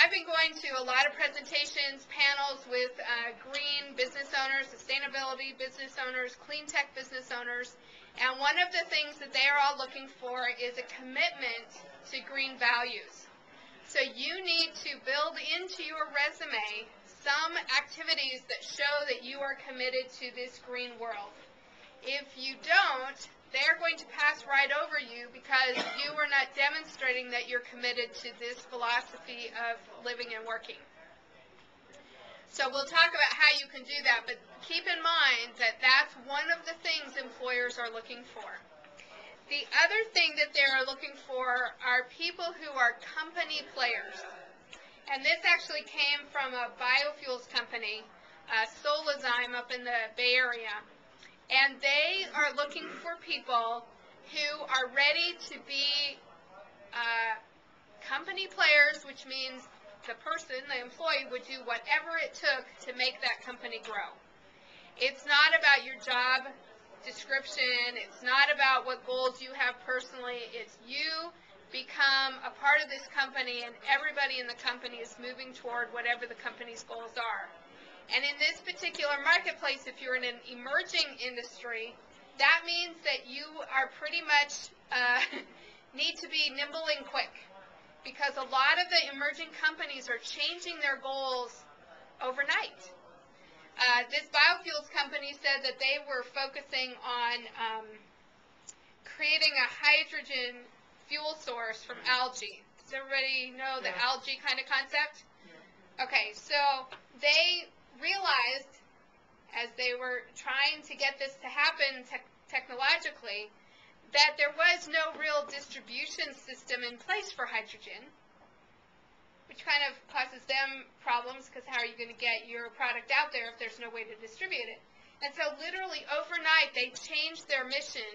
I've been going to a lot of presentations, panels with green business owners, sustainability business owners, clean tech business owners, and one of the things that they are all looking for is a commitment to green values. So you need to build into your resume some activities that show that you are committed to this green world. If you don't, they're going to pass right over you because you are not demonstrating that you're committed to this philosophy of living and working. So we'll talk about how you can do that, but keep in mind that that's one of the things employers are looking for. The other thing that they're looking for are people who are company players. And this actually came from a biofuels company, Solazyme up in the Bay Area. And they are looking for people who are ready to be company players, which means the person, the employee, would do whatever it took to make that company grow. It's not about your job description. It's not about what goals you have personally. It's you become a part of this company, and everybody in the company is moving toward whatever the company's goals are. And in this particular marketplace, if you're in an emerging industry, that means that you are pretty much need to be nimble and quick, because a lot of the emerging companies are changing their goals overnight. This biofuels company said that they were focusing on creating a hydrogen fuel source from algae. Does everybody know the algae kind of concept? Okay, so they realized, as they were trying to get this to happen technologically, that there was no real distribution system in place for hydrogen, which kind of causes them problems, because how are you going to get your product out there if there's no way to distribute it? And so literally overnight they changed their mission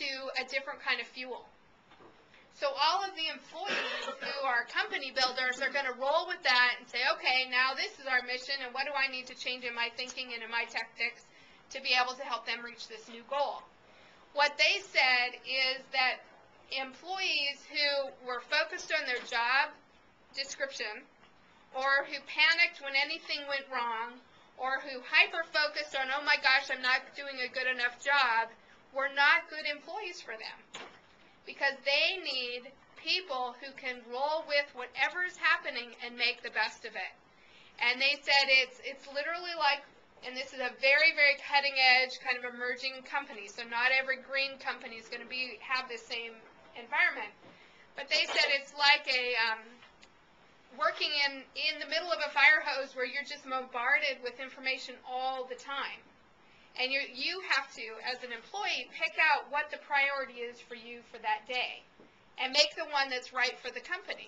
to a different kind of fuel. So all of the employees who are company builders are going to roll with that and say, okay, now this is our mission, and what do I need to change in my thinking and in my tactics to be able to help them reach this new goal? What they said is that employees who were focused on their job description, or who panicked when anything went wrong, or who hyper-focused on, oh my gosh, I'm not doing a good enough job, were not good employees for them. Because they need people who can roll with whatever is happening and make the best of it. And they said it's literally like, and this is a very, very cutting edge kind of emerging company, so not every green company is going to have the same environment. But they said it's like a working in the middle of a fire hose where you're just bombarded with information all the time. And you have to, as an employee, pick out what the priority is for you for that day and make the one that's right for the company.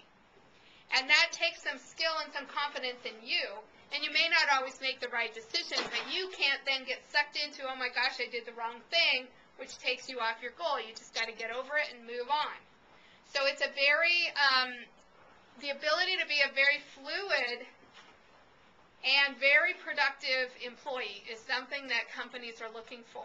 And that takes some skill and some confidence in you. And you may not always make the right decision, but you can't then get sucked into, oh my gosh, I did the wrong thing, which takes you off your goal. You just got to get over it and move on. So it's a very, the ability to be a very fluid and very productive employee is something that companies are looking for.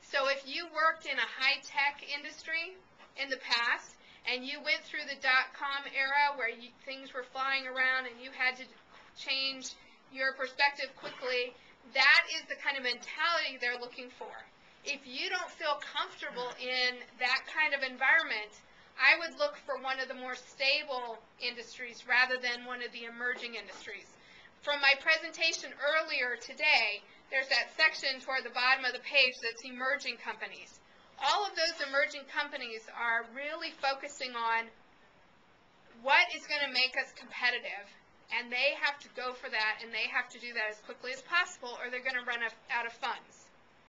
So if you worked in a high-tech industry in the past and you went through the dot-com era where things were flying around and you had to change your perspective quickly, that is the kind of mentality they're looking for. If you don't feel comfortable in that kind of environment, I would look for one of the more stable industries rather than one of the emerging industries. From my presentation earlier today, there's that section toward the bottom of the page that's emerging companies. All of those emerging companies are really focusing on what is going to make us competitive, and they have to go for that, and they have to do that as quickly as possible, or they're going to run out of funds.